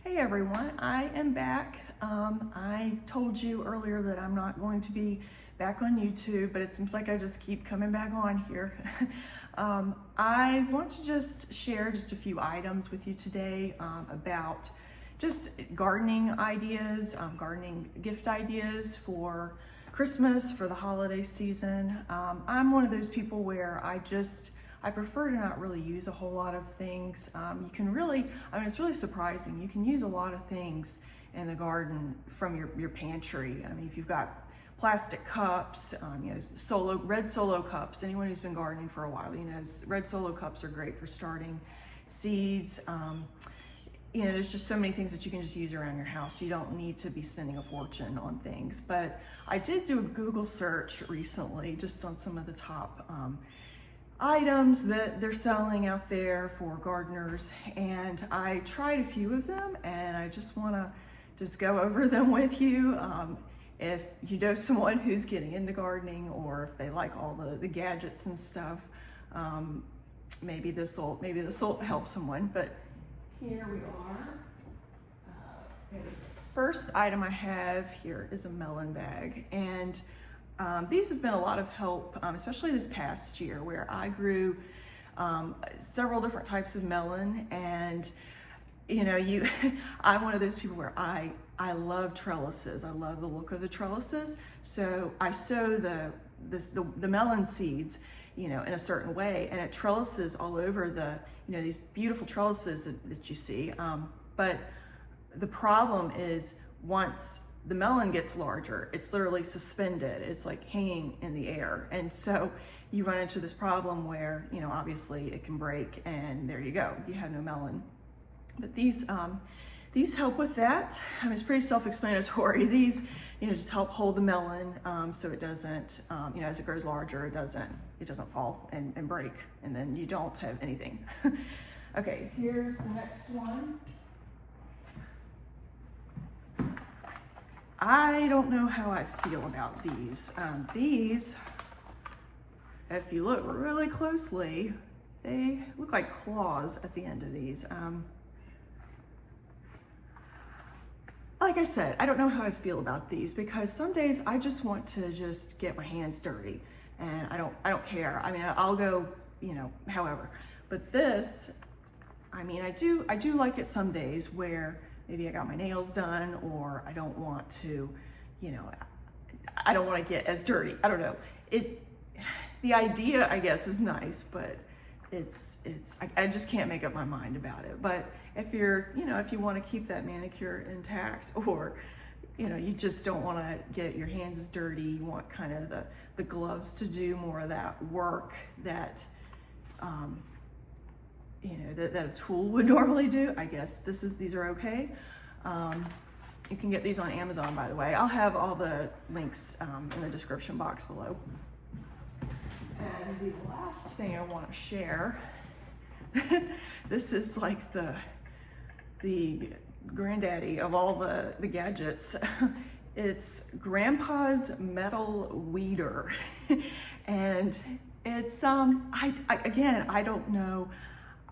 Hey everyone, I am back. I told you earlier that I'm not going to be back on YouTube, but it seems like I just keep coming back on here. I want to just share just a few items with you today about just gardening ideas, gardening gift ideas for Christmas, for the holiday season. I'm one of those people where I prefer to not really use a whole lot of things. You can really, it's really surprising. You can use a lot of things in the garden from your pantry. I mean, if you've got plastic cups, red Solo cups. Anyone who's been gardening for a while, red Solo cups are great for starting seeds. There's just so many things that you can just use around your house. You don't need to be spending a fortune on things. But I did do a Google search recently just on some of the top items that they're selling out there for gardeners, and I tried a few of them, and I just want to go over them with you. If you know someone who's getting into gardening, or if they like all the gadgets and stuff, maybe this will help someone. But here we are. The first item I have here is a melon bag, and these have been a lot of help, especially this past year, where I grew several different types of melon. And I'm one of those people where I love trellises. I love the look of the trellises. So I sow the melon seeds, in a certain way, and it trellises all over these beautiful trellises that you see. But the problem is, once the melon gets larger, it's literally suspended. It's like hanging in the air. And so you run into this problem where, obviously it can break, and there you go, you have no melon. But these help with that. It's pretty self-explanatory. These, just help hold the melon, so it doesn't, as it grows larger, it doesn't fall and break, and then you don't have anything. Okay, here's the next one. I don't know how I feel about these. These, if you look really closely, they look like claws at the end of these. Like I said, I don't know how I feel about these, because some days I just want to just get my hands dirty, and I don't care. I'll go, however. But this, I do like it some days where maybe I got my nails done, or I don't want to, I don't want to get as dirty. I don't know. The idea, I guess, is nice, but I just can't make up my mind about it. But if if you want to keep that manicure intact, or, you just don't want to get your hands as dirty, you want kind of the gloves to do more of that work that, that a tool would normally do, I guess these are okay. You can get these on Amazon, by the way. I'll have all the links in the description box below. And the last thing I want to share, this is like the granddaddy of all the gadgets. It's Grandpa's metal weeder. And it's, I don't know.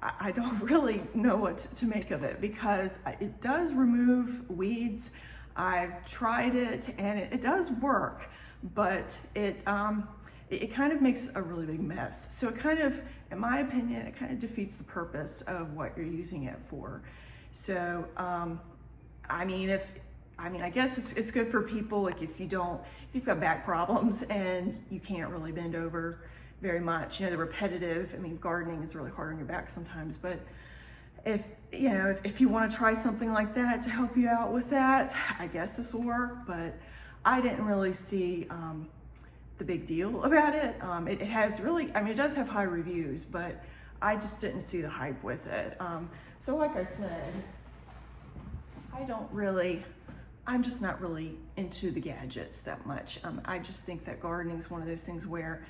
I don't really know what to make of it, because it does remove weeds. I've tried it, and it does work, but it kind of makes a really big mess. So it kind of, in my opinion, it kind of defeats the purpose of what you're using it for. So, I guess it's good for people, like if you've got back problems and you can't really bend over very much, the repetitive, gardening is really hard on your back sometimes. But if you want to try something like that to help you out with that, I guess this will work. But I didn't really see the big deal about it. It has really, it does have high reviews, but I just didn't see the hype with it. So like I said, I'm just not really into the gadgets that much. I just think that gardening is one of those things where,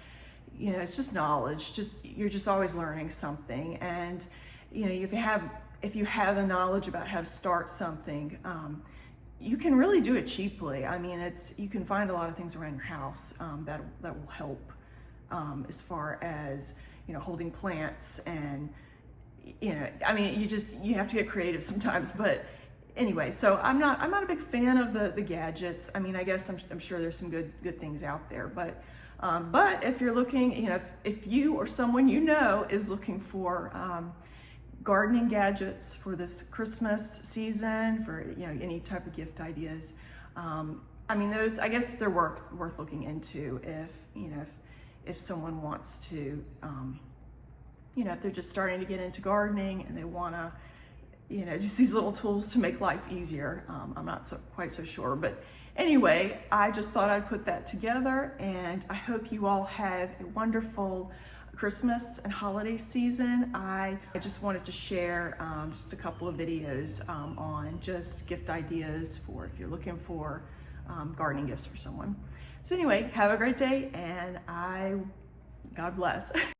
it's just knowledge. You're just always learning something. And, if you have the knowledge about how to start something, you can really do it cheaply. You can find a lot of things around your house that will help as far as, holding plants. And, you have to get creative sometimes, but anyway, so I'm not a big fan of the gadgets. I mean, I guess I'm sure there's some good things out there, but if you're looking, you know, if you or someone you know is looking for gardening gadgets for this Christmas season, for, you know, any type of gift ideas, I mean, those, I guess they're worth looking into if, you know, if someone wants to, you know, if they're just starting to get into gardening and they want to, you know, just these little tools to make life easier. I'm not quite so sure, but anyway, I just thought I'd put that together, and I hope you all have a wonderful Christmas and holiday season. I just wanted to share just a couple of videos on just gift ideas for if you're looking for gardening gifts for someone. So anyway, have a great day, and God bless.